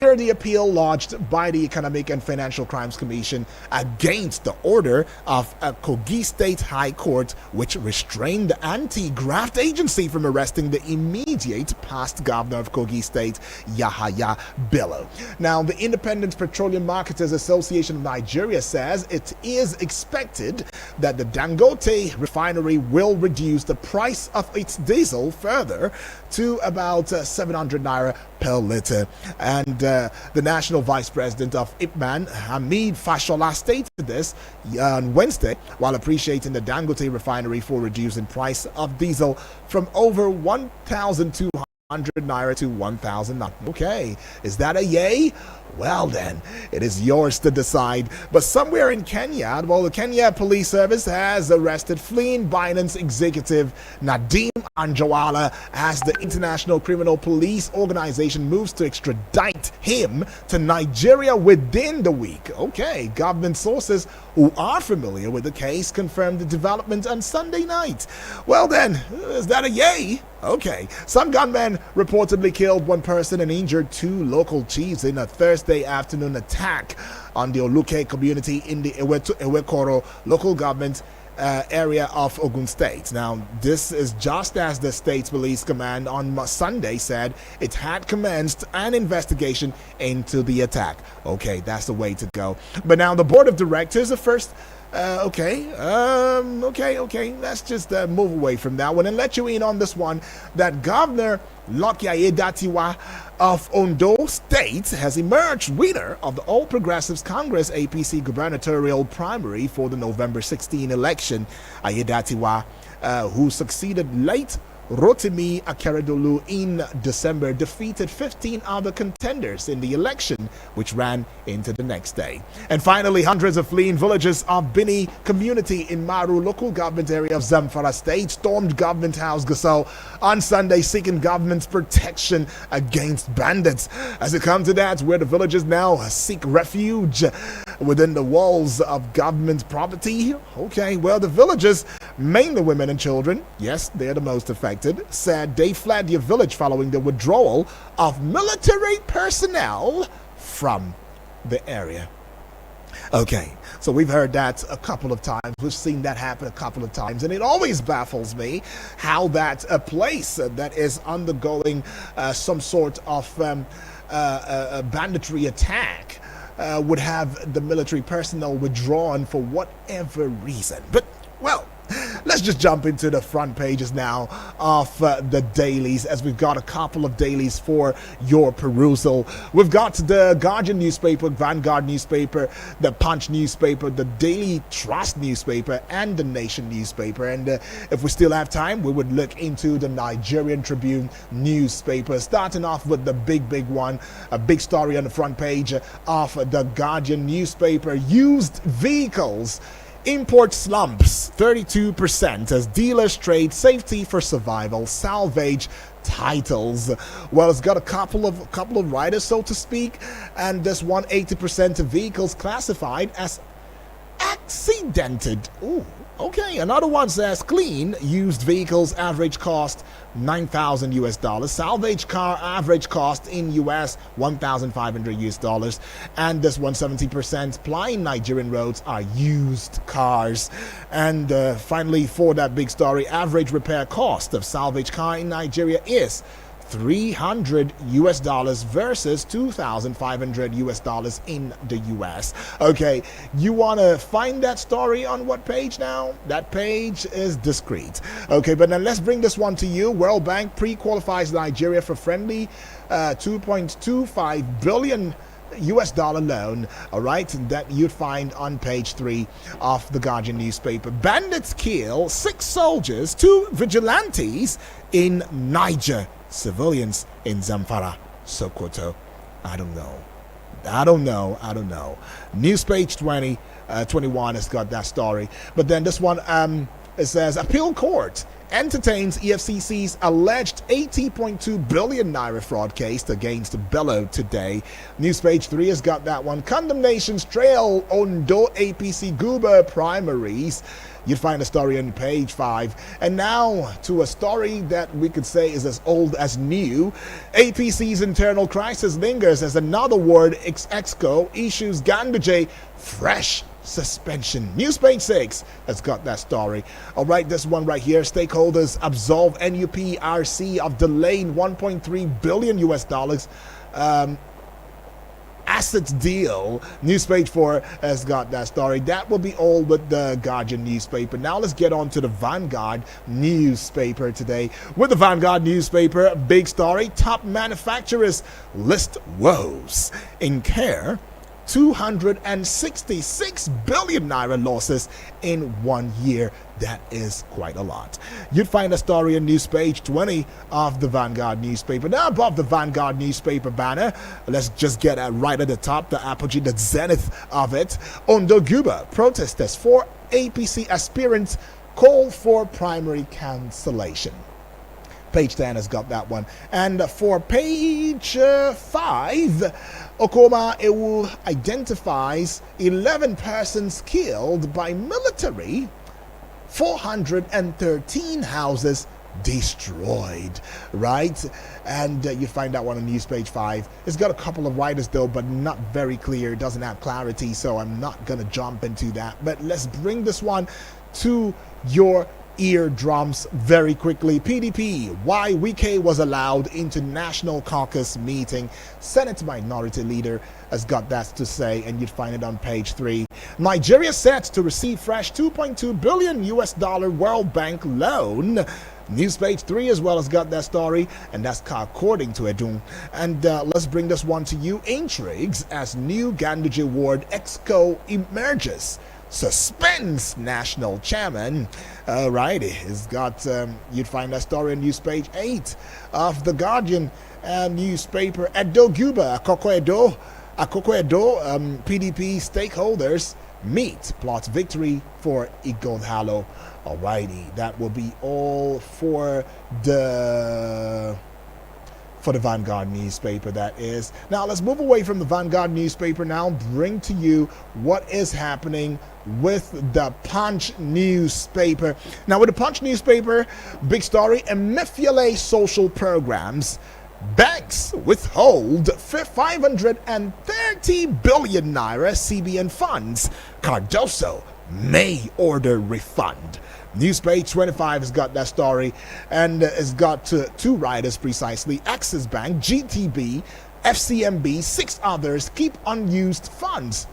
hear the appeal lodged by the Economic and Financial Crimes Commission against the order of a Kogi State High Court, which restrained the anti-graft agency from arresting the immediate past governor of Kogi State, Yahaya Bello. Now, the Independent Petroleum Marketers Association of Nigeria says it is expected that the Dangote refinery will reduce the price of its diesel further to about 700 naira per liter. And the national vice president of IPMAN, Hamid Fashola, stated this on Wednesday while appreciating the Dangote refinery for reducing price of diesel from over 1,200 naira to 1,000. Okay, is that a yay? Well then, it is yours to decide. But somewhere in Kenya, well, the Kenya Police Service has arrested fleeing Binance executive Nadeem Anjawala as the International Criminal Police Organization moves to extradite him to Nigeria within the week. Okay, government sources who are familiar with the case confirmed the development on Sunday night. Well then, is that a yay? Okay, some gunmen reportedly killed one person and injured two local chiefs in a Thursday afternoon attack on the Oluke community in the Ewekoro local government area of Ogun State. Now, this is just as the state's police command on Sunday said it had commenced an investigation into the attack. Okay, that's the way to go. But now the board of directors are first. Okay, let's just move away from that one and let you in on this one, that Governor Lucky Aiyedatiwa of Ondo State has emerged winner of the All Progressives Congress APC gubernatorial primary for the November 16 election. Aiyedatiwa, who succeeded late Rotimi Akeredolu in December, defeated 15 other contenders in the election, which ran into the next day. And finally, hundreds of fleeing villagers of Bini community in Maru local government area of Zamfara State stormed Government House Gusau on Sunday, seeking government's protection against bandits. As it comes to that, where the villagers now seek refuge within the walls of government property. Okay, well, the villagers, mainly women and children, yes, they're the most affected, said they fled their village following the withdrawal of military personnel from the area. Okay, so we've heard that a couple of times. We've seen that happen a couple of times, and it always baffles me how that a place that is undergoing some sort of banditry attack would have the military personnel withdrawn for whatever reason. But, well, let's just jump into the front pages now of the dailies, as we've got a couple of dailies for your perusal. We've got the Guardian newspaper, Vanguard newspaper, the Punch newspaper, the Daily Trust newspaper, and the Nation newspaper. And if we still have time, we would look into the Nigerian Tribune newspaper, starting off with the big one, a big story on the front page of the Guardian newspaper. Used vehicles import slumps 32% as dealers trade safety for survival, salvage titles. Well, it's got a couple of riders, so to speak, and this 180% of vehicles classified as accidented. Ooh, okay. Another one says clean used vehicles average cost $9,000. Salvage car average cost in US $1,500. And this 170% plying Nigerian roads are used cars. And finally, for that big story, average repair cost of salvage car in Nigeria is $300 versus $2,500 in the US. Okay, you want to find that story on what page now? That page is discreet. Okay, but now let's bring this one to you. World Bank pre-qualifies Nigeria for friendly $2.25 billion loan, all right, that you'd find on page 3 of the Guardian newspaper. Bandits kill 6 soldiers, 2 vigilantes in Niger. Civilians in Zamfara, Sokoto. I don't know. News page 21 has got that story. But then this one, It says, appeal court entertains EFCC's alleged 80.2 billion naira fraud case against Bello today. News page 3 has got that one. Condemnations trail Ondo APC Guba primaries. You'd find a story on page 5. And now to a story that we could say is as old as new. APC's internal crisis lingers as another ward exco issues Ganduje fresh suspension. News page 6 has got that story. All right, this one right here. Stakeholders absolve NUPRC of delaying 1.3 billion US dollars assets deal. News page 4 has got that story. That will be all with the Guardian newspaper. Now let's get on to the Vanguard newspaper today. With the Vanguard newspaper, big story. Top manufacturers list woes in care. 266 billion naira losses in 1 year. That is quite a lot. You'd find a story on news page 20 of the Vanguard newspaper. Now above the Vanguard newspaper banner, let's just get right at the top, the apogee, the zenith of it. Ondo Guba protesters for APC aspirants call for primary cancellation. Page 10 has got that one. And for page 5, Okoma Ewu identifies 11 persons killed by military, 413 houses destroyed, right? And you find that one on news page 5. It's got a couple of writers though, but not very clear. It doesn't have clarity, so I'm not gonna jump into that. But let's bring this one to your eardrums very quickly. PDP, why Wike was allowed into National Caucus meeting. Senate Minority Leader has got that to say, and you'd find it on page 3. Nigeria set to receive fresh 2.2 billion US dollar World Bank loan. News page 3 as well has got that story, and that's according to Edun. And let's bring this one to you. Intrigues as new Ganduje Ward Exco emerges. Suspends national chairman. Right, it's got you'd find that story on news page 8 of the Guardian newspaper. Edo Guba, Akoko Edo, PDP stakeholders meet, plots victory for Ighodalo. Alrighty, that will be all for the Vanguard newspaper, that is. Now let's move away from the Vanguard newspaper now, bring to you what is happening with the Punch newspaper. Now with the Punch newspaper, big story, Emefiele social programs. Banks withhold 530 billion naira CBN funds. Cardoso may order refund. News page 25 has got that story, and it's got two writers precisely. Axis Bank, GTB, FCMB, 6 others keep unused funds.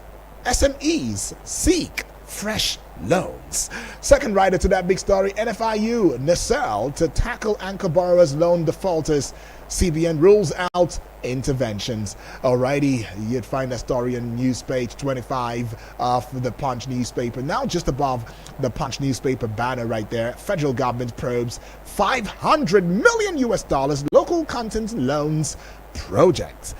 SMEs seek fresh loans. Second writer to that big story, NFIU, Nasal to tackle anchor borrowers, loan defaulters. CBN rules out interventions. Alrighty, you'd find that story on news page 25 of the Punch newspaper. Now just above the Punch newspaper banner right there, federal government probes 500 million US dollars local content loans project.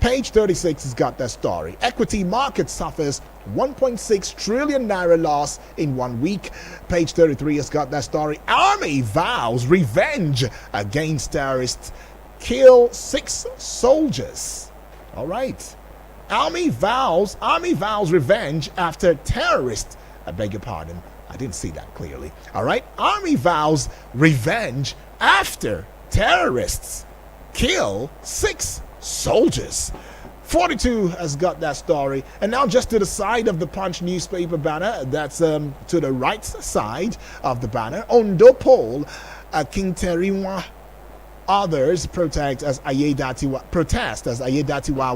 Page 36 has got that story. Equity market suffers 1.6 trillion naira loss in 1 week. Page 33 has got that story. Army vows revenge against terrorists. Kill 6 soldiers. All right. Army vows revenge after terrorists. I beg your pardon. I didn't see that clearly. All right. Army vows revenge after terrorists kill 6 soldiers. 42 has got that story. And now just to the side of the Punch newspaper banner, that's to the right side of the banner, Ondo poll, King Teriwa. Others protest as Ayedatiwa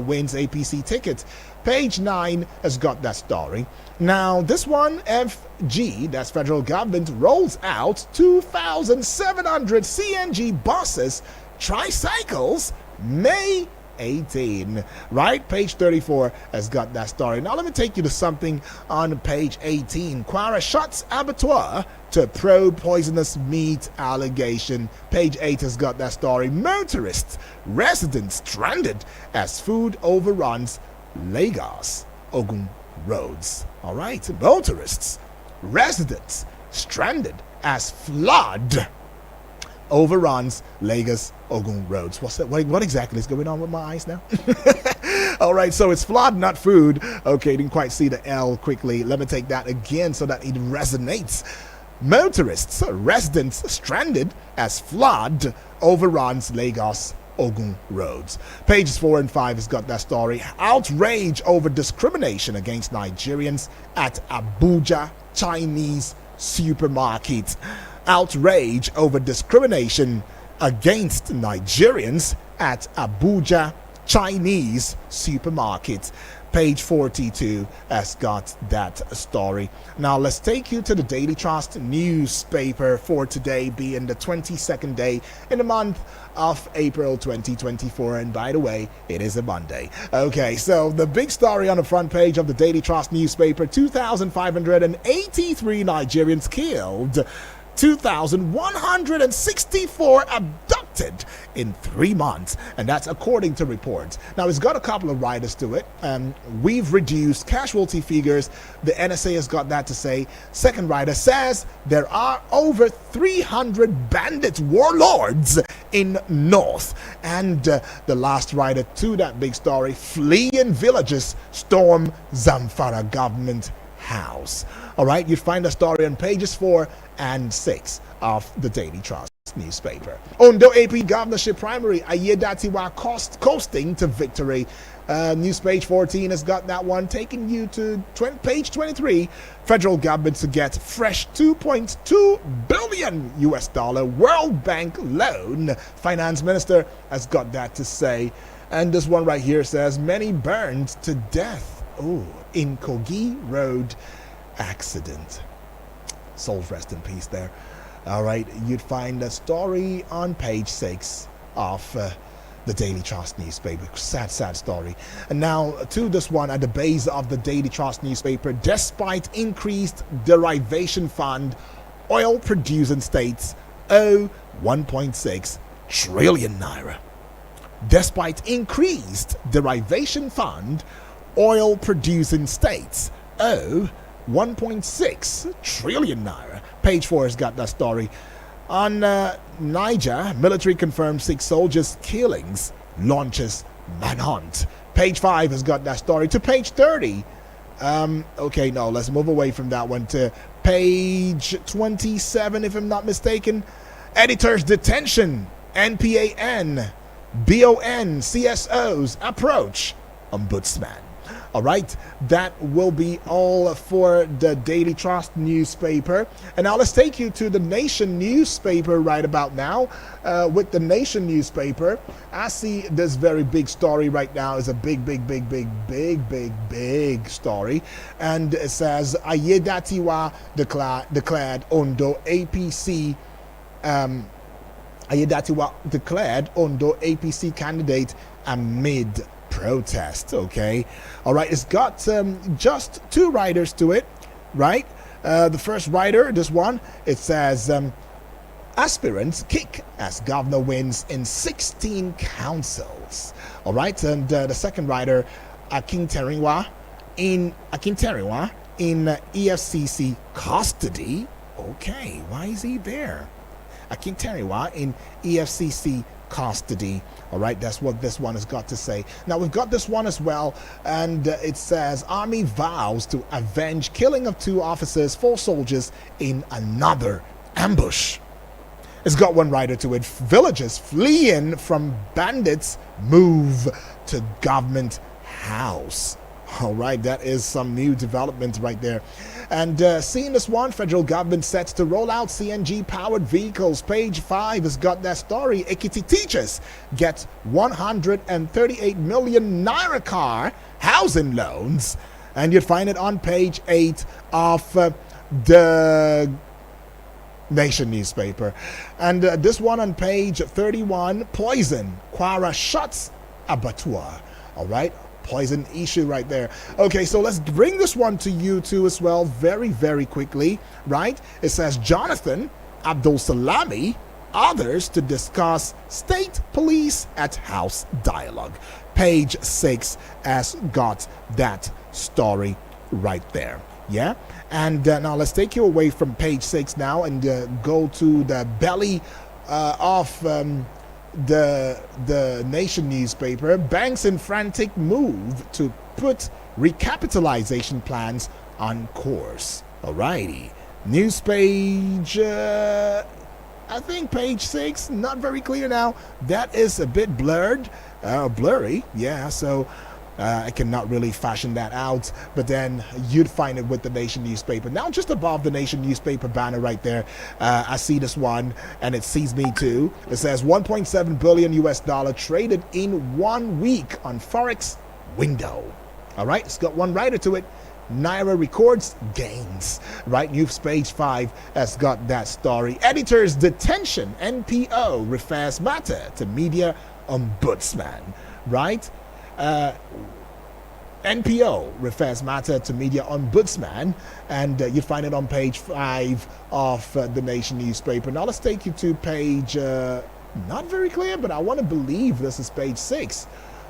wins APC ticket. Page 9 has got that story. Now, this one, FG, that's federal government, rolls out 2,700 CNG buses, tricycles, May 18. Right? Page 34 has got that story. Now, let me take you to something on page 18. Kwara shuts abattoir to probe poisonous meat allegation. Page 8 has got that story. Motorists, residents stranded as food overruns Lagos, Ogun roads. All right, motorists, residents stranded as flood overruns Lagos Ogun roads. What's that? What exactly is going on with my eyes now? All right, so it's flood, not food. Okay, didn't quite see the L quickly. Let me take that again so that it resonates. Motorists, residents stranded as flood overruns Lagos Ogun roads. Pages 4 and 5 has got that story. Outrage over discrimination against Nigerians at Abuja Chinese supermarket. Outrage over discrimination against Nigerians at Abuja Chinese supermarket. Page 42 has got that story. Now let's take you to the Daily Trust newspaper for today, being the 22nd day in the month of April 2024. And by the way, it is a Monday. Okay, so the big story on the front page of the Daily Trust newspaper: 2,583 Nigerians killed, 2,164 abducted in 3 months, and that's according to reports. Now, it's got a couple of riders to it. We've reduced casualty figures. The NSA has got that to say. Second rider says there are over 300 bandit warlords in North. And the last rider to that big story: fleeing villagers storm Zamfara government house. All right, you find the story on pages 4 and 6 of the Daily Trust newspaper. Ondo AP governorship primary, Ayedatiwa coasting to victory. News page 14 has got that one, taking you to page 23. Federal government to get fresh $2.2 billion World Bank loan. Finance minister has got that to say. And this one right here says many burned to death in Kogi Road accident. Souls rest in peace there. All right, you'd find a story on page 6 of the Daily Trust newspaper. Sad story. And now to this one at the base of the Daily Trust newspaper: despite increased derivation fund, oil producing states owe 1.6 trillion naira. Despite increased derivation fund, oil producing states owe 1.6 trillion naira. Page 4 has got that story. On Niger, military confirms 6 soldiers' killings, launches manhunt. Page 5 has got that story. To page 30. Okay, no, let's move away from that one to page 27, if I'm not mistaken. Editor's detention, NPAN, BON, CSOs approach ombudsman. All right, that will be all for the Daily Trust newspaper. And now let's take you to the Nation newspaper right about now. With the Nation newspaper, I see this very big story right now. Is a big story. And it says Ayedatiwa declared Ondo APC Ayedatiwa declared Ondo APC candidate amid protest. Okay, all right, it's got just 2 riders to it, right? The first rider, this one, it says aspirants kick as governor wins in 16 councils. All right, and the second rider, Akinteriwa in EFCC custody. Okay, why is he there? Akinteriwa in EFCC custody. All right, that's what this one has got to say. Now we've got this one as well, and it says army vows to avenge killing of 2 officers, 4 soldiers in another ambush. It's got one rider to it: villagers fleeing from bandits move to government house. All right, that is some new development right there. And seeing this one, federal government sets to roll out CNG-powered vehicles. Page 5 has got that story. Ekiti teachers get 138 million naira car housing loans. And you'd find it on page 8 of the Nation newspaper. And this one on page 31, poison. Kwara shuts abattoir. All right. Poison issue right there. Okay, so let's bring this one to you too as well very quickly, right? It says Jonathan Abdul Salami, others to discuss state police at House dialogue. Page 6 has got that story right there. Yeah, and now let's take you away from page 6 now and go to the belly of the Nation newspaper. Banks in frantic move to put recapitalization plans on course. Alrighty, news page. I think page 6, not very clear now. That is a bit blurry. Yeah, so I cannot really fashion that out, but then you'd find it with the Nation newspaper. Now, just above the Nation newspaper banner right there, I see this one, and it sees me too. It says 1.7 billion US dollar traded in 1 week on Forex window. All right, it's got one writer to it. Naira records gains. Right, news page 5 has got that story. Editor's detention. NPO refers matter to media ombudsman. Right. NPO refers matter to media ombudsman, and you find it on page 5 of the Nation newspaper. Now let's take you to page, not very clear, but I want to believe this is page 6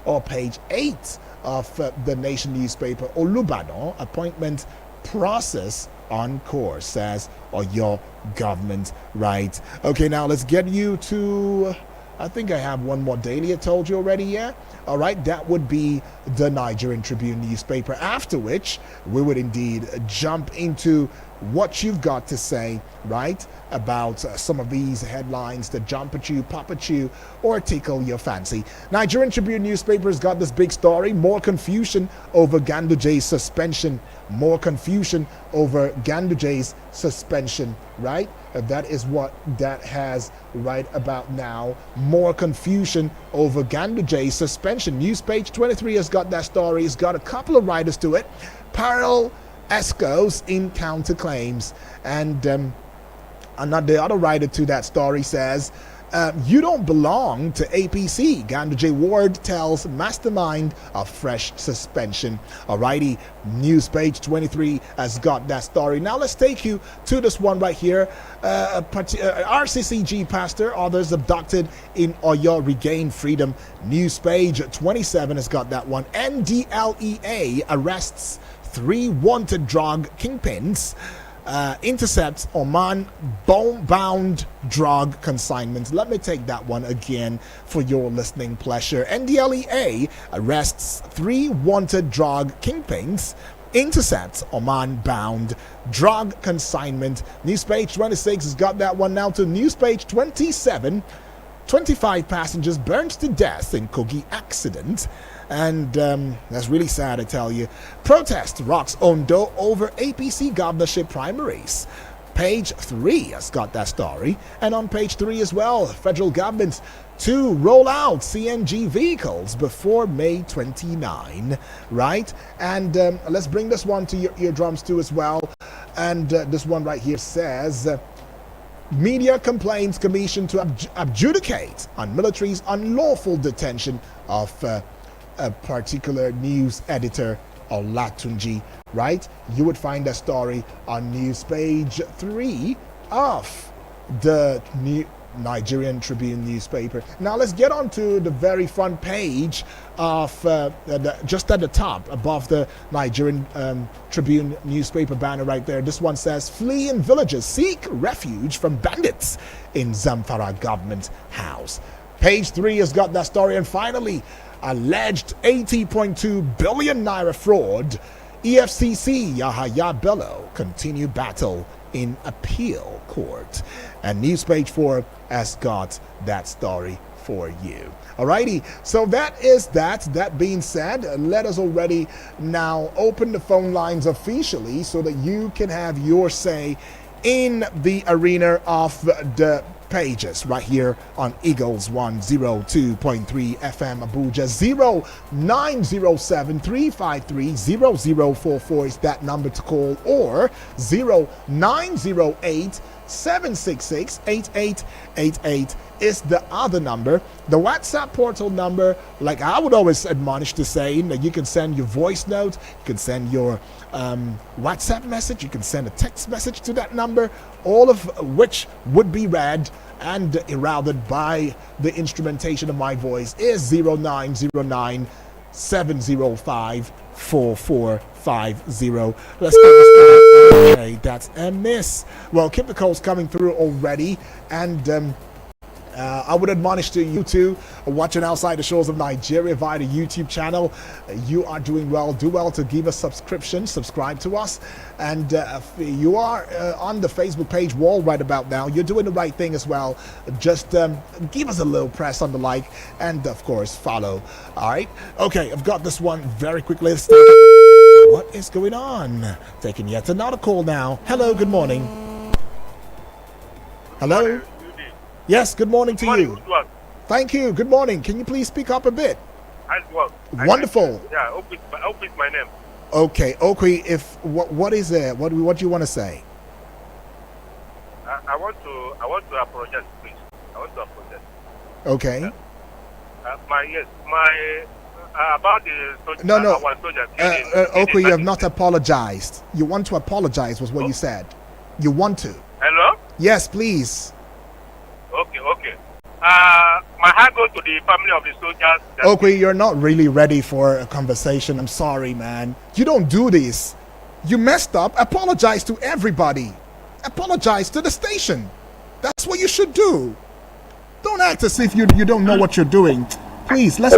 or page 8 of the Nation newspaper. Olubadan appointment process on course, says your government. Right. Okay, now let's get you to, I think I have one more daily I told you already, yeah? All right, that would be the Nigerian Tribune newspaper, after which we would indeed jump into what you've got to say, right, about some of these headlines that jump at you, pop at you, or tickle your fancy. Nigerian Tribune newspaper's got this big story: more confusion over Ganduje's suspension. More confusion over Ganduje's suspension, right? That is what that has right about now. More confusion over Ganduje's suspension. News page 23 has got that story. It's got a couple of writers to it. Parallel ESCOs in counterclaims. And the other writer to that story says, you don't belong to APC. Ganduje Ward tells mastermind of fresh suspension. Alrighty, news page 23 has got that story. Now let's take you to this one right here. RCCG pastor, others abducted in Oyo regain freedom. News page 27 has got that one. NDLEA arrests 3 wanted drug kingpins. Intercepts Oman bound drug consignments. Let me take that one again for your listening pleasure. NDLEA arrests 3 wanted drug kingpins. Intercepts Oman bound drug consignment. News page 26 has got that one now to news page 27. 25 passengers burned to death in Kogi accident. And that's really sad, I tell you. Protest rocks Ondo over APC governorship primaries. Page 3 has got that story. And on page 3 as well, federal government to roll out CNG vehicles before May 29, right? And let's bring this one to your eardrums too as well. And this one right here says, Media Complaints Commission to adjudicate on military's unlawful detention of a particular news editor, Olatunji, right? You would find that story on news page 3 of the Nigerian Tribune newspaper. Now let's get on to the very front page of just at the top above the Nigerian Tribune newspaper banner right there. This one says, fleeing villagers seek refuge from bandits in Zamfara government house. Page 3 has got that story. And finally, alleged 80.2 billion naira fraud. EFCC Yahaya Bello continue battle in appeal court. And news page 4 has got that story for you. Alrighty, so that is that. That being said, let us already now open the phone lines officially so that you can have your say in the arena of the pages right here on Eagles 102.3 FM Abuja. 0907-353-0044 is that number to call, or 0908-766-8888 is the other number. The WhatsApp portal number, like I would always admonish to say, that you can send your voice note, you can send your WhatsApp message, you can send a text message to that number, all of which would be read and heralded by the instrumentation of my voice, is 0909 705-4450. Let's get this guy. Okay, that's a miss. Well, keep the calls coming through already, and I would admonish to you too, watching Outside the Shores of Nigeria via the YouTube channel. You are doing well. Do well to give us subscription, subscribe to us. And if you are on the Facebook page wall right about now, you're doing the right thing as well. Just give us a little press on the like and, of course, follow. All right. Okay, I've got this one very quickly. Let's take it. What is going on? Taking yet another call now. Hello, good morning. Hello? Yes, good morning to you. Thank you. Good morning. Can you please speak up a bit? Wonderful. Yeah, Oak is my name. Okay, Okwi, if what is it? What do you want to say? I want to apologize, please. I want to apologize. Okay. About the soldiers. No. Our soldiers. Okwi, you have not apologized. You want to apologize was what you said. You want to. Hello? Yes, please. Okay. My heart goes to the family of the soldiers. Okwi, you're not really ready for a conversation. I'm sorry, man. You don't do this. You messed up. Apologize to everybody. Apologize to the station. That's what you should do. Don't act as if you don't know what you're doing. Please, let's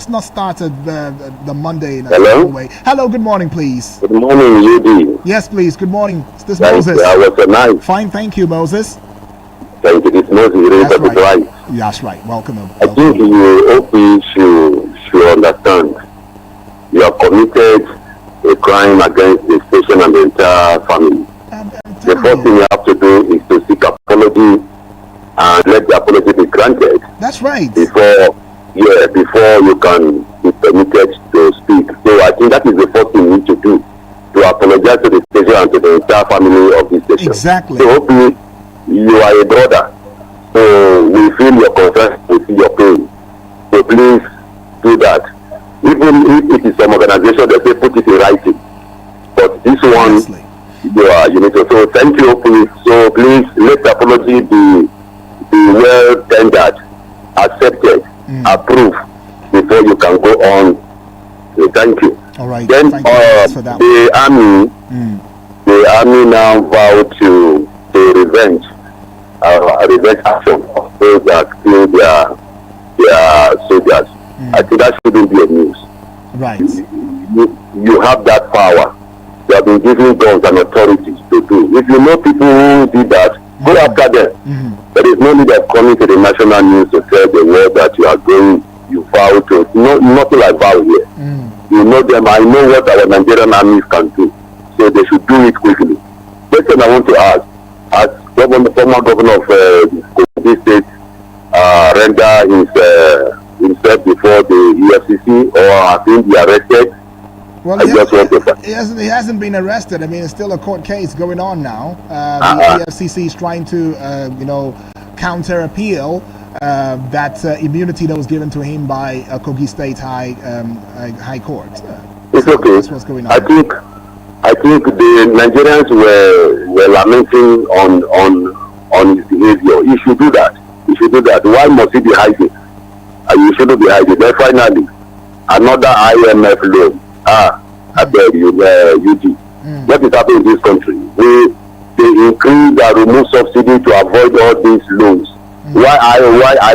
not start the Monday in a way. Hello, good morning, please. Good morning, UD. Yes, please. Good morning. Is this Thank Moses? You. I was nice. Fine, thank you, Moses. Thank you. This Moses. That's right. That's right. Welcome. I think you should understand. You have committed a crime against the station and the entire family. The first thing you have to do is to seek apology and let the apology be granted. That's right. Before you can be permitted to speak. So I think that is the first thing you need to do, to apologize to the station and to the entire family of the station. Exactly. So hopefully you are a brother. So we feel your concern, we see your pain. So please do that. Even if it is some organization that they put it in writing. But this one, you need to. So thank you, please. So please let the apology be well tendered, accepted, approved before you can go on. So thank you. All right. Then thank you for that. The army now vowed to revenge action of those that kill their soldiers. I think that shouldn't be a news. Right. You have that power. You have been given guns and authorities to do. If you know people who did that, go after them. There is no need of coming to the national news to tell the world that you are going, you vow to. No, nothing like vow here. You know them. I know what our Nigerian armies can do. So they should do it quickly. Next thing I want to ask, as former governor of Kogi State render himself before the EFCC, or has been arrested? Well, he hasn't been arrested. I mean, it's still a court case going on now. The EFCC is trying to, counter appeal that immunity that was given to him by Kogi State High Court. It's okay. That's what's going on. I think the Nigerians were lamenting on his behavior. He should do that. Why must he be hiding? You shouldn't be hiding. Then finally, another IMF loan. I beg you, UG. What is happening in this country? They increase and remove subsidy to avoid all these loans. Why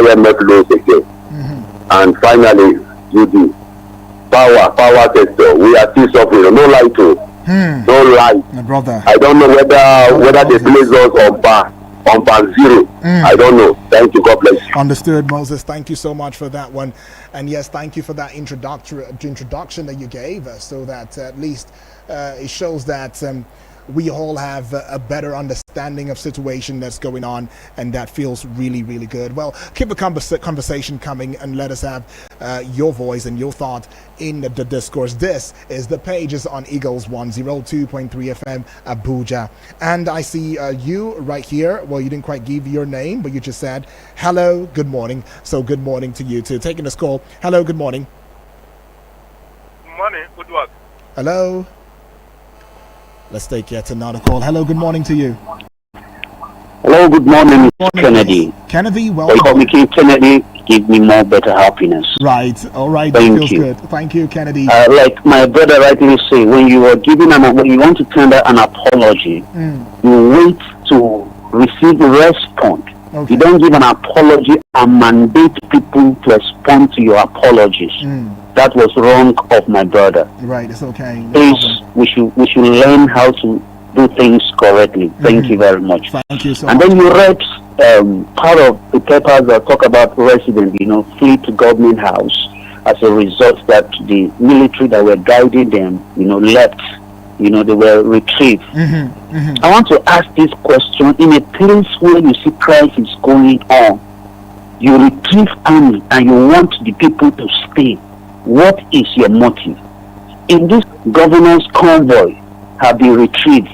IMF loans again? And finally, UG. Power sector. We are still suffering. No lie to. No lie. My brother. I don't know whether they place us on bar zero. I don't know. Thank you. God bless you. Understood, Moses. Thank you so much for that one. And yes, thank you for that introduction that you gave us, so that at least it shows that we all have a better understanding of situation that's going on, and that feels really, really good. Well, keep the conversation coming, and let us have your voice and your thought in the discourse. This is The Pages on Eagles 102.3 FM Abuja, and I see you right here. Well, you didn't quite give your name, but you just said hello, good morning. So good morning to you too. Taking this call. Hello, good morning. Good morning. Good work. Hello. Let's take yet another call. Hello, good morning to you. Hello, good morning, Kennedy. Kennedy, They welcome. call me King Kennedy. give me more better happiness. Right. All right. Thank that feels you. good. Thank you, Kennedy. Like my brother rightly say, when you want to tender an apology, you wait to receive a response. Okay. You don't give an apology and mandate people to respond to your apologies. That was wrong of my brother. Right. It's okay. No Please, problem. we should learn how to do things correctly. Thank you very much. Thank you so And much. then you read part of the papers that talk about residents, flee to government house as a result that the military that were guiding them, left. They were retrieved. I want to ask this question: in a place where you see crisis going on, you retrieve army and you want the people to stay. What is your motive? In this governor's convoy have been retrieved,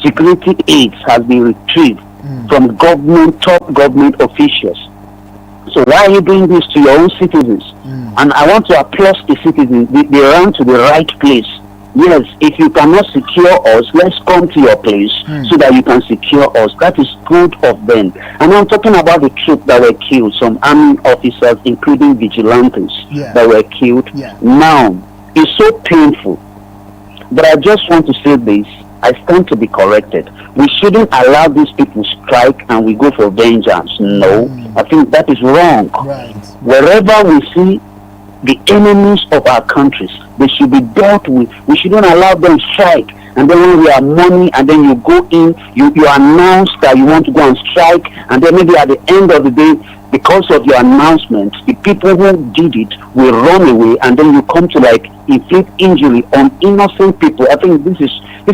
security aids has been retrieved from top government officials. So why are you doing this to your own citizens? And I want to applaud the citizens. They ran to the right place. Yes, if you cannot secure us, let's come to your place so that you can secure us. That is good of them. And I'm talking about the troops that were killed, some army officers, including vigilantes that were killed. Now, it's so painful. But I just want to say this. I stand to be corrected. We shouldn't allow these people strike and we go for vengeance. No, I think that is wrong. Right. Wherever we see the enemies of our countries, they should be dealt with. We shouldn't allow them strike. And then when we have money and then you go in, you announce that you want to go and strike, and then maybe at the end of the day, because of your announcement, the people who did it will run away, and then you come to inflict injury on innocent people. I think this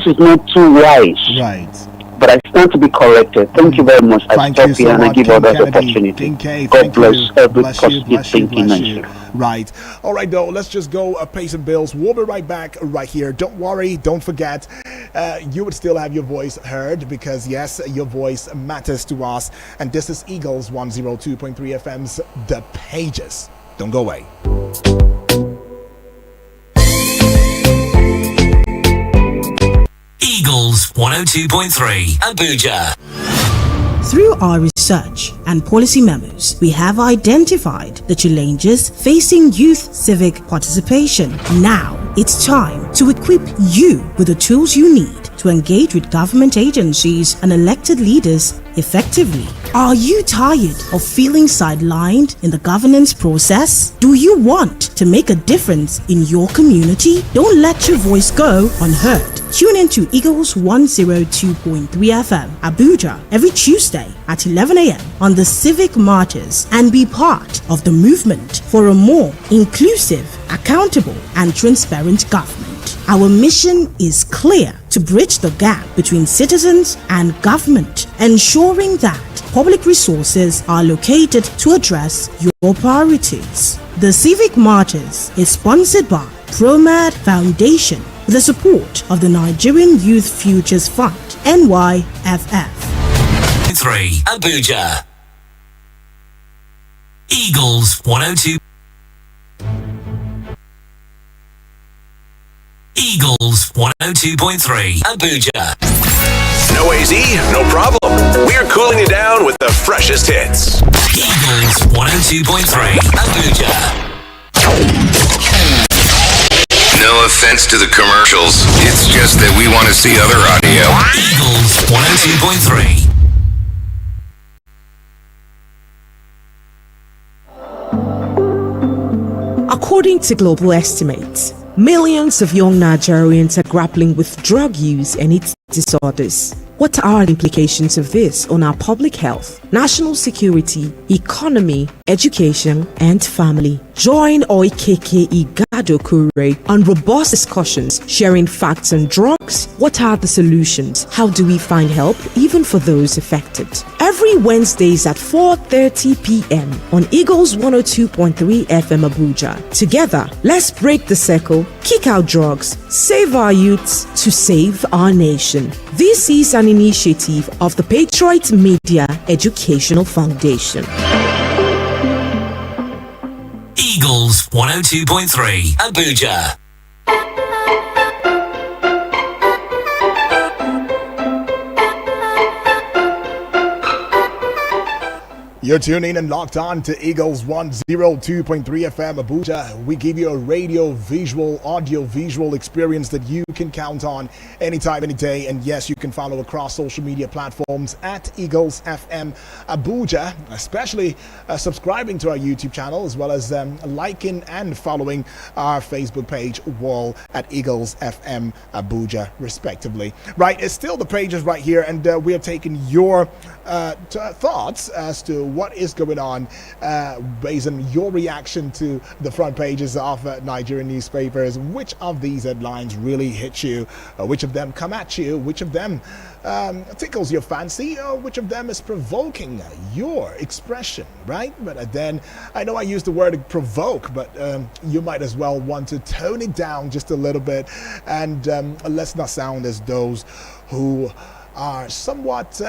is not too wise. Right. But I stand to be corrected. Thank you very much. I stop here and I give others opportunity. God bless every positive thinking nation. Right. All right, though. Let's just go pay some bills. We'll be right back right here. Don't worry. Don't forget. You would still have your voice heard because, yes, your voice matters to us. And this is Eagles 102.3 FM's The Pages. Don't go away. Eagles 102.3 Abuja. Through our research and policy memos, we have identified the challenges facing youth civic participation. Now, it's time to equip you with the tools you need to engage with government agencies and elected leaders effectively. Are you tired of feeling sidelined in the governance process? Do you want to make a difference in your community? Don't let your voice go unheard. Tune in to Eagles 102.3 FM, Abuja, every Tuesday at 11 a.m. on the Civic Martyrs and be part of the movement for a more inclusive, accountable, and transparent government. Our mission is clear: to bridge the gap between citizens and government, ensuring that public resources are located to address your priorities. The Civic Martyrs is sponsored by ProMed Foundation with the support of the Nigerian Youth Futures Fund, NYFF. 3 Abuja. Eagles 102. Eagles 102.3 Abuja. No AZ, no problem. We're cooling you down with the freshest hits. Eagles 102.3 Abuja. No offense to the commercials. It's just that we want to see other audio. Eagles 102.3. According to global estimates, millions of young Nigerians are grappling with drug use and its disorders. What are the implications of this on our public health, national security, economy, education, and family? Join Oikeke Igado Kure on robust discussions, sharing facts on drugs. What are the solutions? How do we find help, even for those affected? Every Wednesdays at 4:30 p.m. on Eagles 102.3 FM Abuja. Together, let's break the circle, kick out drugs, save our youths to save our nation. This is an initiative of the Patriot Media Educational Foundation. Eagles 102.3 Abuja. You're tuning and locked on to Eagles 102.3 FM Abuja. We give you a radio, visual, audio, visual experience that you can count on anytime, any day. And yes, you can follow across social media platforms at Eagles FM Abuja, especially subscribing to our YouTube channel, as well as liking and following our Facebook page wall at Eagles FM Abuja, respectively. Right, it's still the pages right here, and we are taking your thoughts as to what is going on based on your reaction to the front pages of Nigerian newspapers. Which of these headlines really hit you? Which of them come at you? Which of them tickles your fancy? Or which of them is provoking your expression, right? But then, I know I used the word provoke, but you might as well want to tone it down just a little bit, and let's not sound as those who are somewhat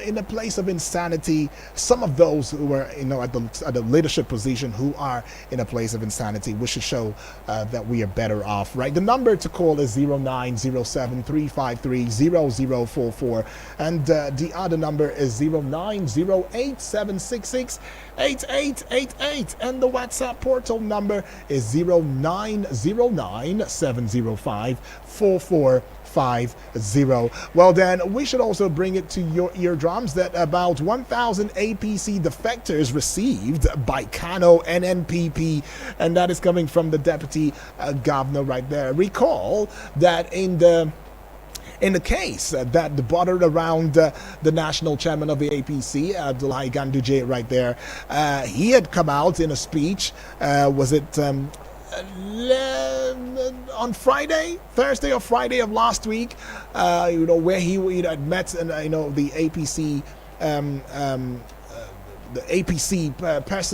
in a place of insanity. Some of those who are, at the leadership position, who are in a place of insanity, we should show that we are better off, right? The number to call is 0907-353-0044, and the other number is 0908-766-8888, and the WhatsApp portal number is 0909-705-4450. Well, then we should also bring it to your eardrums that about 1,000 APC defectors received by Kano NNPP, and that is coming from the deputy governor right there. Recall that in the case that bordered around the national chairman of the APC, Abdullahi Ganduje, right there, he had come out in a speech. Was it on Thursday or Friday of last week, where he had met and the APC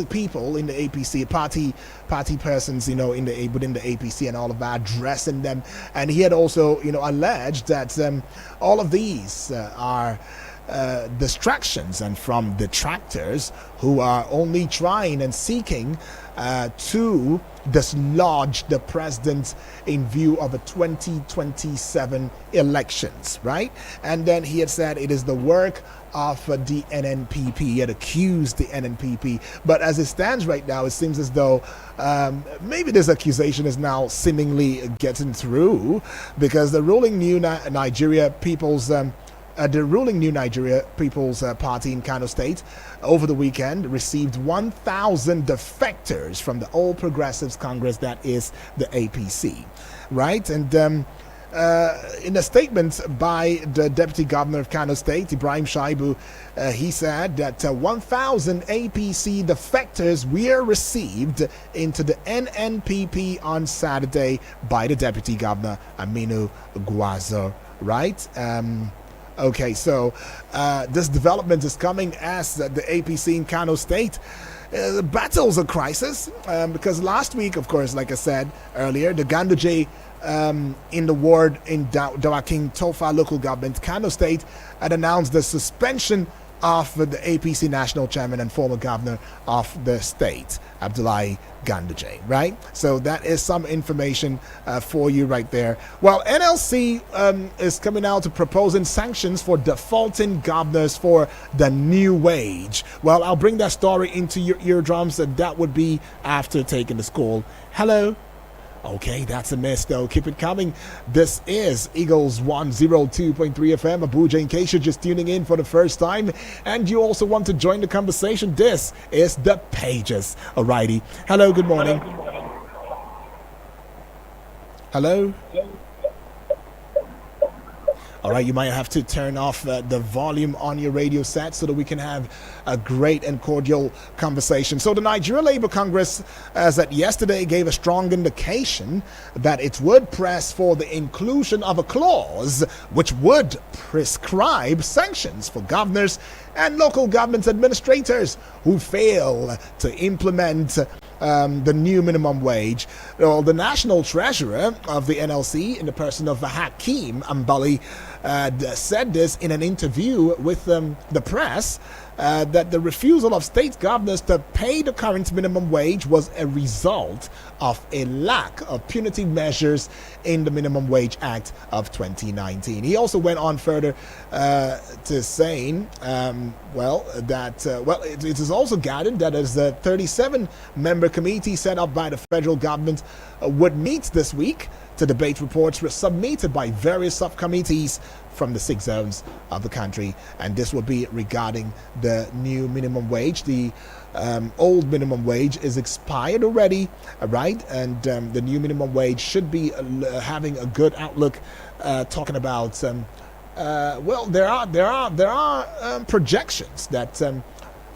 people in the APC party persons, within the APC and all of that, addressing them, and he had also alleged that all of these are distractions and from detractors who are only trying and seeking to dislodge the president in view of the 2027 elections, right? And then he had said it is the work of the NNPP. He had accused the NNPP, but as it stands right now, it seems as though maybe this accusation is now seemingly getting through, because the ruling New Nigeria People's Party in Kano State over the weekend received 1,000 defectors from the All Progressives Congress, that is the APC, right? And in a statement by the Deputy Governor of Kano State, Ibrahim Shaibu, he said that 1,000 APC defectors were received into the NNPP on Saturday by the Deputy Governor, Aminu Gwazo, right? Okay, so this development is coming as the APC in Kano State battles a crisis, because last week, of course, like I said earlier, the Ganduje in the ward in Dawaking Tofa local government, Kano State, had announced the suspension of the APC national chairman and former governor of the state, Abdullahi Ganduje, right? So that is some information for you right there. Well, NLC is coming out to proposing sanctions for defaulting governors for the new wage. Well, I'll bring that story into your eardrums, and that would be after taking this call. Hello. Okay, that's a miss though. Keep it coming. This is Eagles 102.3 FM Abuja. In case you're just tuning in for the first time and you also want to join the conversation, this is the Pages. Alrighty. Hello, good morning. Hello. All right, you might have to turn off the volume on your radio set so that we can have a great and cordial conversation. So the Nigeria Labour Congress, as at yesterday, gave a strong indication that it would press for the inclusion of a clause which would prescribe sanctions for governors and local government administrators who fail to implement the new minimum wage. Well, the national treasurer of the NLC, in the person of Hakeem Ambali, said this in an interview with the press, that the refusal of state governors to pay the current minimum wage was a result of a lack of punitive measures in the Minimum Wage Act of 2019. He also went on further to saying, it is also gathered that as the 37-member committee set up by the federal government would meet this week to debate reports were submitted by various subcommittees from the 6 zones of the country, and this will be regarding the new minimum wage. The old minimum wage is expired already, right? And the new minimum wage should be having a good outlook, talking about there are projections that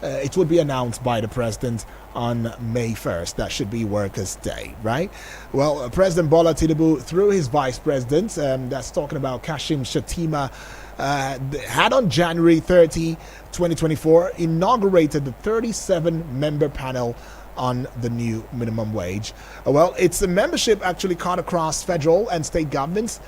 it would be announced by the president on May 1st. That should be Workers' Day, right? Well, President Bola Tinubu, through his vice president, that's talking about Kashim Shettima, had on January 30, 2024, inaugurated the 37-member panel on the new minimum wage. Well, its membership actually cut across federal and state governments.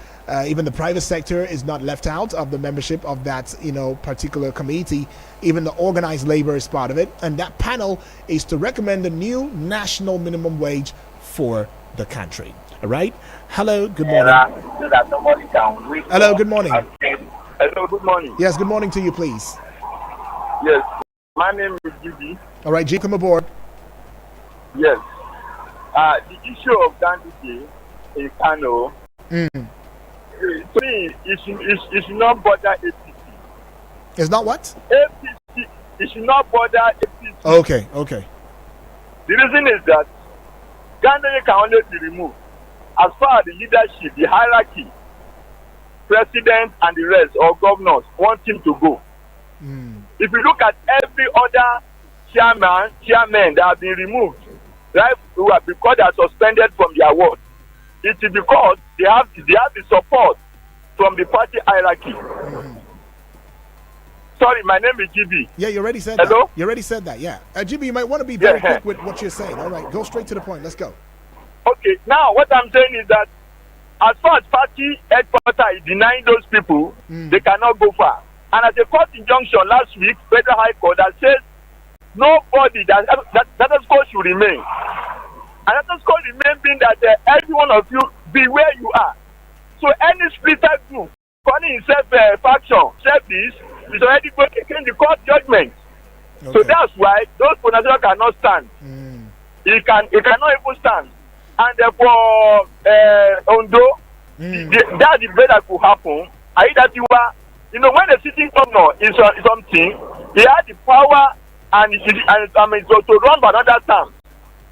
Even the private sector is not left out of the membership of that, particular committee. Even the organized labor is part of it. And that panel is to recommend the new national minimum wage for the country. All right. Hello. Good morning. Hello. Good morning. Hello. Good morning. Yes. Good morning to you, please. Yes. My name is Gigi. All right, G, come aboard. Yes. The issue of Gandhi in Kano, to me, it should not bother APC. It's not what? APC, it should not bother APC. Okay. The reason is that Gandhi can only be removed as far as the leadership, the hierarchy, president and the rest, or governors want him to go. If you look at every other chairman that have been removed, right, because they are suspended from their work, it is because they have the support from the party hierarchy. Sorry, my name is GB. Yeah, you already said Hello? that. You already said that, yeah. GB, you might want to be very quick with what you're saying. All right, go straight to the point. Let's go. Okay, now what I'm saying is that as far as party headquarters is denying those people, they cannot go far. And at the court injunction last week, Federal High Court that says nobody that school should remain. And that school remain being that every one of you be where you are. So any splitter group calling himself faction, service, is already going against the court judgment. Okay. So that's why those pronunciations cannot stand. It cannot even stand. And for Ondo, that's the way that could happen. When the sitting governor is something, he has the power and to run for another term.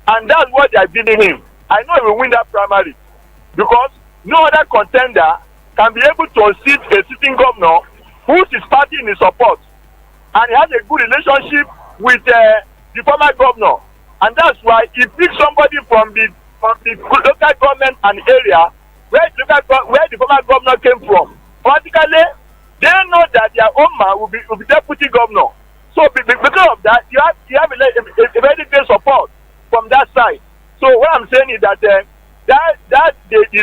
And that's what they are giving him. I know he will win that primary because no other contender can be able to sit a sitting governor who's his party in his support. And he has a good relationship with the former governor. And that's why he picked somebody from the local government and area where the former governor came from. Practically, they know that their own man will be deputy governor. So because of that, you have a very great support from that side. So what I'm saying is that the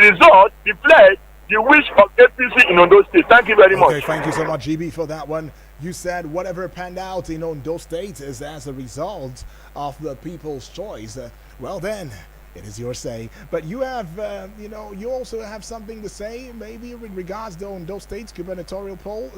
result, the pledge, the wish of APC in Ondo State. Thank you very much. Okay, thank you so much, GB, for that one. You said whatever panned out in Ondo State is as a result of the people's choice. Well then, it is your say. But you have, you also have something to say, maybe with regards to Ondo State's gubernatorial poll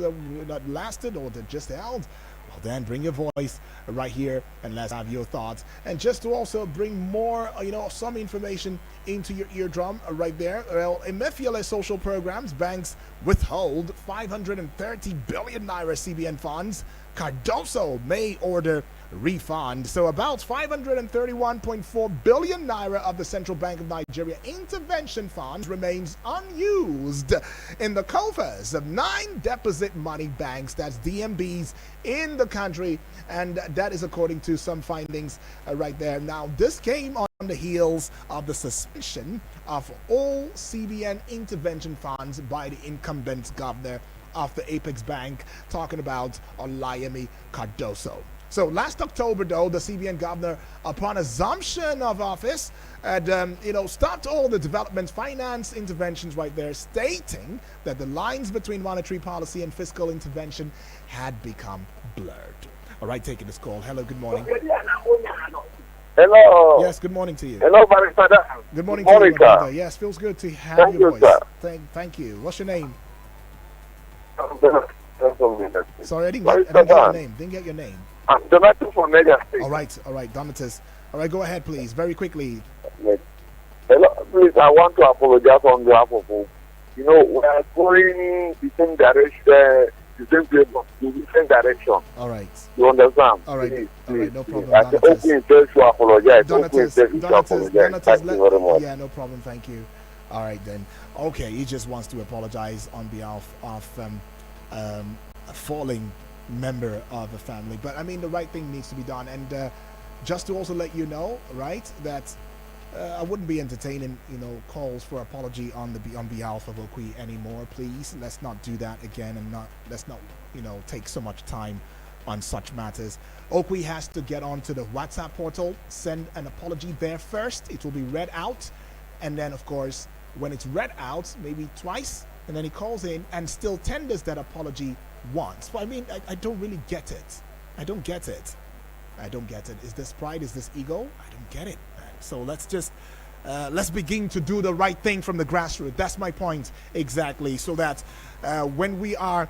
that lasted or that just held. Well then, bring your voice right here and let's have your thoughts. And just to also bring more, some information into your eardrum right there. Well, Emefiele social programs, banks withhold 530 billion naira CBN funds. Cardoso may order refund. So about 531.4 billion naira of the Central Bank of Nigeria intervention funds remains unused in the coffers of 9 deposit money banks, that's DMBs, in the country, and that is according to some findings right there. Now, this came on the heels of the suspension of all CBN intervention funds by the incumbent governor of the Apex Bank, talking about Olayemi Cardoso. So last October, though, the CBN governor, upon assumption of office, had stopped all the development finance interventions right there, stating that the lines between monetary policy and fiscal intervention had become blurred. All right, taking this call. Hello, good morning. Hello. Yes, good morning to you. Hello, Barrister. Good morning to you, my brother. Yes, feels good to have your voice. Thank you. What's your name? Sorry, I didn't get your name. Didn't get your name. I'm Donatus from Niger State. All right, Donatus. All right, go ahead, please, very quickly. Hello, please, I want to apologize on behalf of you. You know, we are going the same direction, the same place, the same direction. All right. You understand? All right, no problem. I said, okay, just to apologize. Donatus, thank you very much. Yeah, no problem. Thank you. All right, then. Okay, he just wants to apologize on behalf of a falling member of the family. But I mean, the right thing needs to be done. And just to also let you know, right, that I wouldn't be entertaining, calls for apology on behalf of Okwi anymore. Please, let's not do that again, and let's not take so much time on such matters. Okwi has to get onto the WhatsApp portal, send an apology there first. It will be read out, and then of course, when it's read out, maybe twice, and then he calls in and still tenders that apology once. Well, I mean, I don't really get it. I don't get it. Is this pride? Is this ego? I don't get it. So let's just let's begin to do the right thing from the grassroots. That's my point exactly. So that when we are,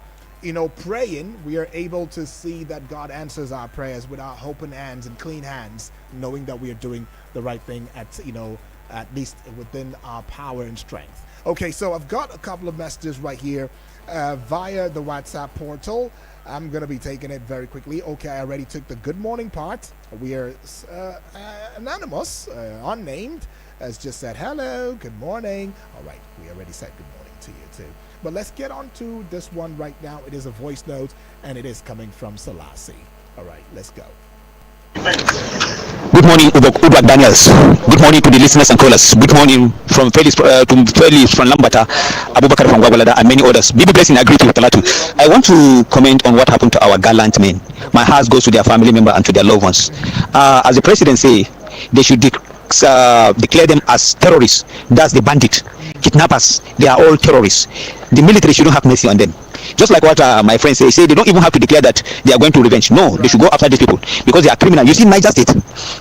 praying, we are able to see that God answers our prayers with our open hands and clean hands, knowing that we are doing the right thing at least within our power and strength. Okay, so I've got a couple of messages right here via the WhatsApp portal. I'm going to be taking it very quickly. Okay, I already took the good morning part. We are anonymous, unnamed, has just said hello, good morning. All right, we already said good morning to you too. But let's get on to this one right now. It is a voice note, and it is coming from Selassie. All right, let's go. Good morning, Ubak Daniels. Good morning to the listeners and callers. Good morning from Felix from Lambata, Abubakar from Gwagwalada, and many others. Bibi Blessing, I agree with Talatu. I want to comment on what happened to our gallant men. My heart goes to their family member and to their loved ones. As the president say, they should declare them as terrorists. That's the bandit, kidnappers. They are all terrorists. The military shouldn't have mercy on them. Just like what my friends say they don't even have to declare that they are going to revenge. No, they should go after these people because they are criminal. You see, Niger State,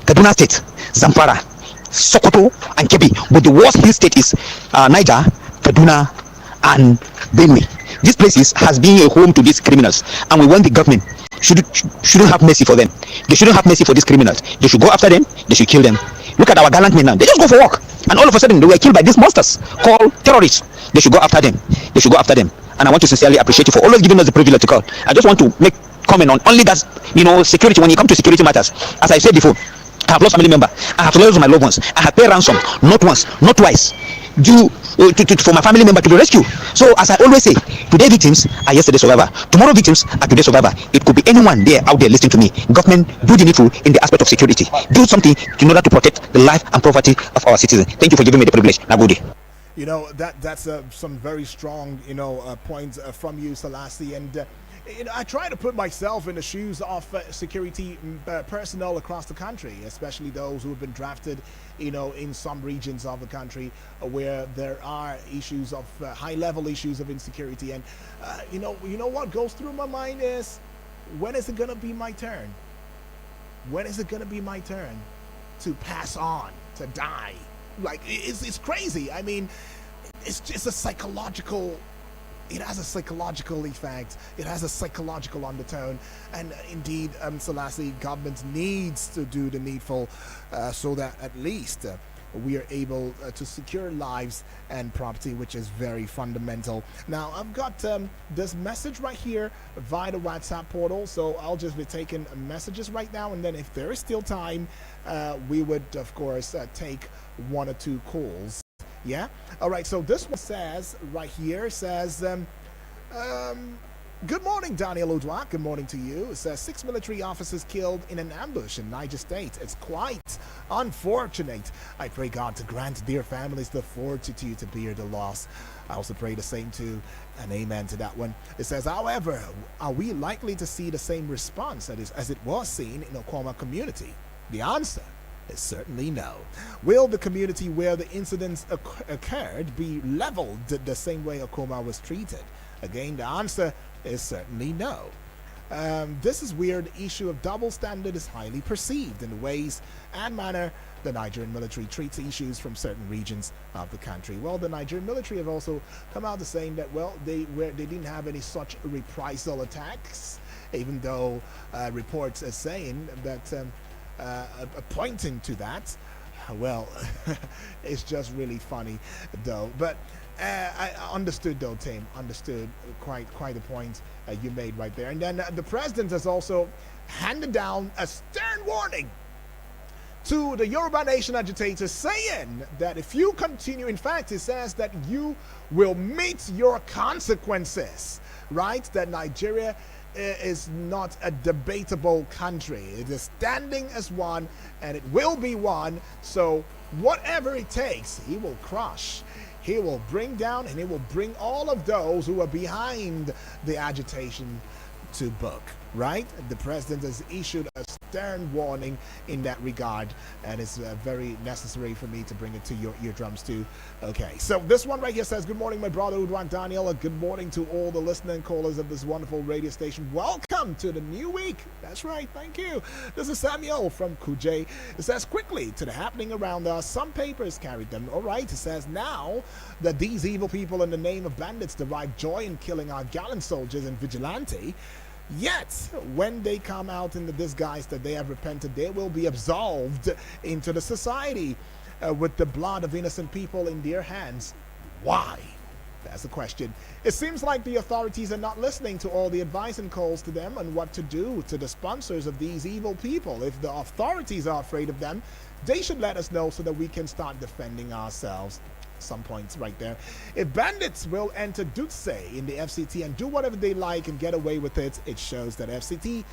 Kaduna State, Zamfara, Sokoto, and Kebbi. But the worst hill state is Niger, Kaduna, and Benue. These places has been a home to these criminals, and we want the government shouldn't have mercy for them. They shouldn't have mercy for these criminals. They should go after them. They should kill them. Look at our gallant men now. They just go for work, and all of a sudden they were killed by these monsters called terrorists. They should go after them. They should go after them. And I want to sincerely appreciate you for always giving us the privilege to call. I just want to make comment on only that, security. When you come to security matters, as I said before, I have lost family member. I have lost my loved ones. I have paid ransom, not once, not twice, due for my family member to be rescued. So as I always say, today victims are yesterday survivor. Tomorrow victims are today survivor. It could be anyone there out there listening to me. Government, do the needful in the aspect of security. Do something in order to protect the life and property of our citizens. Thank you for giving me the privilege. Now good day. That's some very strong points from you, Selassie, and I try to put myself in the shoes of security personnel across the country, especially those who have been drafted in some regions of the country where there are issues of high-level issues of insecurity. And you know what goes through my mind is, when is it going to be my turn? When is it going to be my turn to pass on, to die? Like, it's crazy. I mean, it's just a psychological, it has a psychological effect. It has a psychological undertone. And indeed, Selassie, government needs to do the needful so that at least we are able to secure lives and property, which is very fundamental. Now, I've got this message right here via the WhatsApp portal, so I'll just be taking messages right now, and then if there is still time, we would, of course, take one or two calls. Yeah? All right, so this one says, right here, says, good morning, Daniel Udwa. Good morning to you. It says 6 military officers killed in an ambush in Niger State. It's quite unfortunate. I pray God to grant dear families the fortitude to bear the loss. I also pray the same too, and amen to that one. It says, however, are we likely to see the same response as it was seen in the Okoma community? The answer is certainly no. Will the community where the incidents occurred be leveled the same way Okoma was treated? Again, the answer is certainly no. This is where the issue of double standard is highly perceived in the ways and manner the Nigerian military treats issues from certain regions of the country. Well, the Nigerian military have also come out to saying that, well, they didn't have any such reprisal attacks, even though reports are saying that pointing to that. Well, it's just really funny though. But I understood though, Tim. Understood quite a point you made right there. And then the president has also handed down a stern warning to the Yoruba Nation agitators, saying that if you continue, in fact, it says that you will meet your consequences, right? That Nigeria is not a debatable country. It is standing as one, and it will be one. So whatever it takes, he will crush. He will bring down, and he will bring all of those who are behind the agitation to book, right? The president has issued a stern warning in that regard, and it's very necessary for me to bring it to your eardrums too. Okay, so this one right here says, good morning, my brother Udwan Daniel, and good morning to all the listening callers of this wonderful radio station. Welcome to the new week. That's right, thank you. This is Samuel from Kuje. It says, quickly to the happening around us, some papers carried them. All right, it says, now that these evil people in the name of bandits derive joy in killing our gallant soldiers and vigilante, yet, when they come out in the disguise that they have repented, they will be absolved into the society with the blood of innocent people in their hands. Why? That's the question. It seems like the authorities are not listening to all the advice and calls to them on what to do to the sponsors of these evil people. If the authorities are afraid of them, they should let us know so that we can start defending ourselves. Some points right there. If bandits will enter Dutse in the FCT and do whatever they like and get away with it, it shows that FCT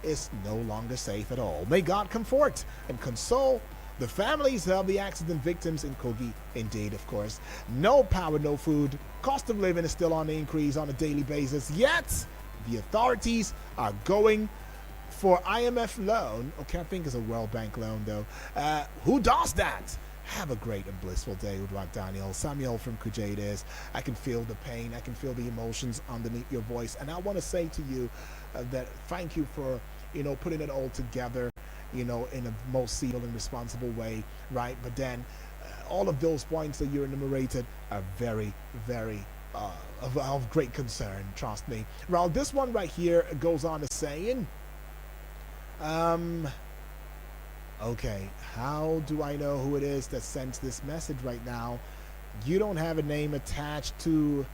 is no longer safe at all. May God comfort and console the families of the accident victims in Kogi. Indeed, of course. No power, no food. Cost of living is still on the increase on a daily basis. Yet, the authorities are going for IMF loan. Okay, I think it's a World Bank loan though. Who does that? Have a great and blissful day with Rock Daniel. Samuel from Kujadas. I can feel the pain. I can feel the emotions underneath your voice. And I want to say to you that thank you for, putting it all together, in a most civil and responsible way, right? But then all of those points that you enumerated are very, very of great concern. Trust me. Well, this one right here goes on to saying, okay, how do I know who it is that sent this message right now? You don't have a name attached to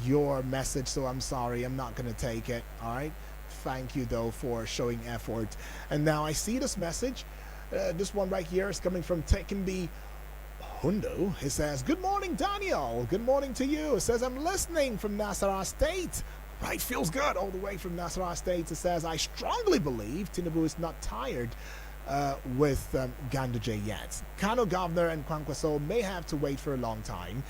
your message, so I'm sorry, I'm not going to take it, all right? Thank you, though, for showing effort. And now I see this message. This one right here is coming from Tekinbi Hundo. It says, good morning, Daniel. Good morning to you. It says, I'm listening from Nasarawa State. Right, feels good all the way from Nasarawa State. It says, I strongly believe Tinubu is not tired with Ganduje yet. Kano Governor and Kwankwaso may have to wait for a long time.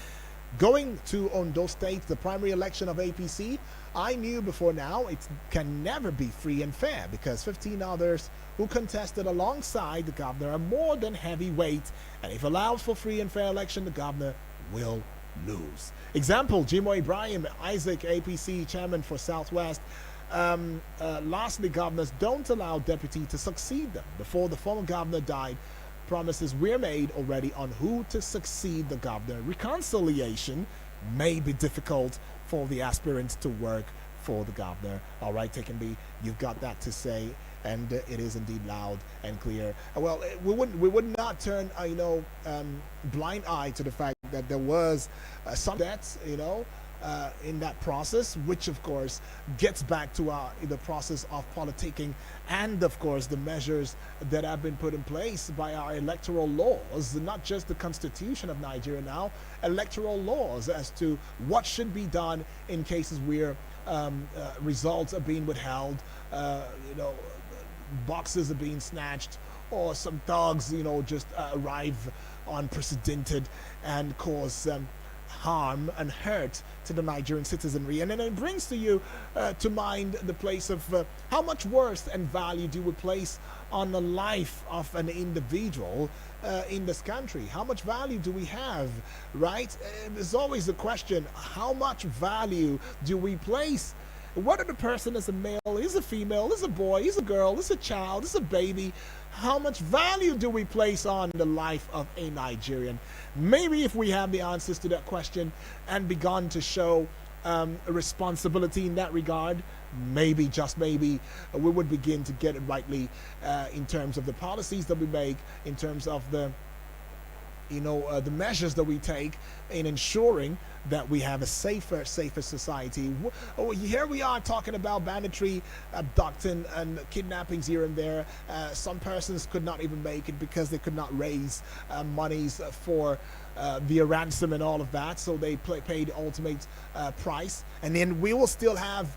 Going to Ondo State, the primary election of APC, I knew before now it can never be free and fair because 15 others who contested alongside the governor are more than heavyweight, and if allowed for free and fair election, the governor will lose. Example, Jimo Ibrahim, Isaac, APC chairman for Southwest. Lastly, governors don't allow deputy to succeed them. Before the former governor died, promises were made already on who to succeed the governor. Reconciliation may be difficult for the aspirants to work for the governor. All right, Tekenby, you've got that to say, and it is indeed loud and clear. Well, we would not turn blind eye to the fact that there was some debts, in that process, which of course gets back to the process of politicking and of course the measures that have been put in place by our electoral laws, not just the Constitution of Nigeria now, electoral laws as to what should be done in cases where results are being withheld, boxes are being snatched, or some thugs, just arrive unprecedented and cause harm and hurt to the Nigerian citizenry. And then it brings to you to mind the place of how much worth and value do we place on the life of an individual in this country. How much value do we have, right? There's always the question, how much value do we place whether the person is a male, is a female, is a boy, is a girl, is a child, is a baby, how much value do we place on the life of a Nigerian? Maybe if we have the answers to that question and begun to show a responsibility in that regard, maybe, just maybe, we would begin to get it rightly in terms of the policies that we make, in terms of the the measures that we take in ensuring that we have a safer society. Here we are talking about banditry, abducting, and kidnappings here and there. Some persons could not even make it because they could not raise monies for the ransom and all of that, so they pay the ultimate price. And then we will still have,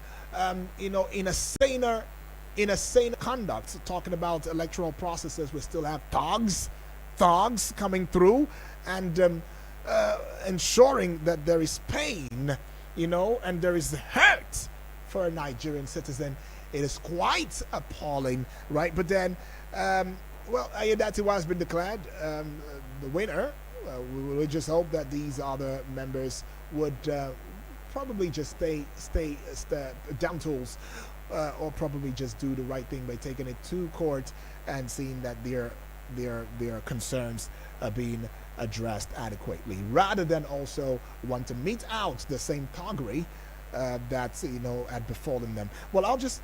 in a saner conduct, talking about electoral processes, we still have thugs coming through and ensuring that there is pain, and there is hurt for a Nigerian citizen. It is quite appalling, right? But then, Ayodatiwa has been declared the winner. We would just hope that these other members would probably just stay down tools, or probably just do the right thing by taking it to court and seeing that their concerns are being addressed adequately, rather than also want to mete out the same thuggery that's had befallen them. Well, I'll just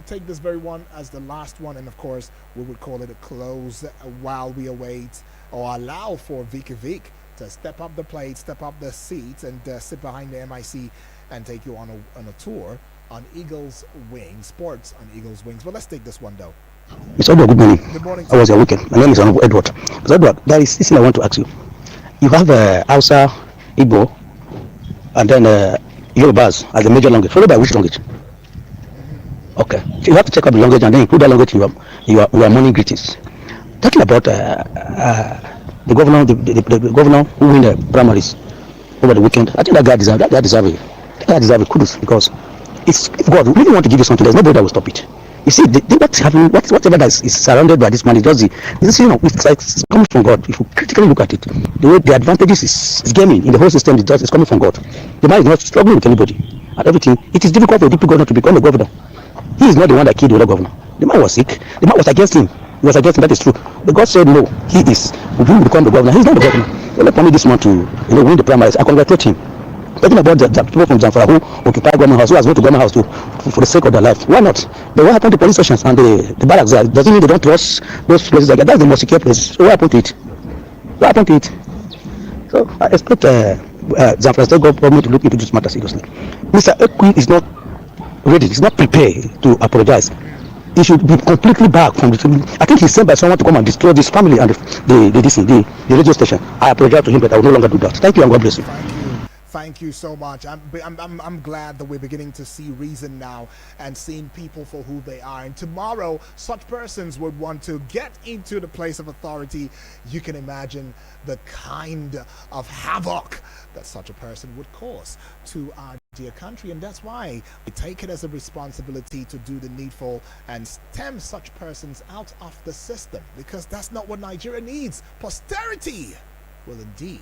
take this very one as the last one, and of course we would call it a close while we await or allow for Vicky Vic to step up the plate, step up the seat, and sit behind the MIC and take you on a tour on Eagles Wings, sports on Eagles Wings. But let's take this one though. Mr. Edward, good morning. Good morning. How was your weekend? My name is Honorable Edward. Mr. Edward, there is this thing I want to ask you. You have Hausa, Igbo, and then Yorubas as the major language, followed by which language? Okay. So you have to check out the language and then include that language in your morning greetings. Talking about the governor, the governor who won the primaries over the weekend, I think that guy deserves kudos, because if God really want to give you something, there's nobody that will stop it. You see, whatever that is surrounded by this man, it's coming from God. If you critically look at it, the way the advantages is gaining in the whole system is coming from God. The man is not struggling with anybody and everything. It is difficult for a deputy governor to become a governor. He is not the one that killed the other governor. The man was sick. The man was against him. He was against him. That is true. But God said no. He will become the governor. He's not the governor. So let me this man to win the primaries. I congratulate him. Talking about the people from Zamfara who occupy government house, who has gone to government house for the sake of their life. Why not? But what happened to police stations and the barracks there? Doesn't mean they don't trust those places like that. That's the most secure place. So what happened to it? So I expect Zamfara State government to look into this matter seriously. Mr. Ekwi is not ready. He's not prepared to apologize. He should be completely back from the team. I think he's sent by someone to come and destroy this family and the radio station. I apologize to him, but I will no longer do that. Thank you and God bless you. Thank you so much. I'm glad that we're beginning to see reason now and seeing people for who they are. And tomorrow, such persons would want to get into the place of authority. You can imagine the kind of havoc that such a person would cause to our dear country. And that's why we take it as a responsibility to do the needful and stem such persons out of the system, because that's not what Nigeria needs. Posterity will indeed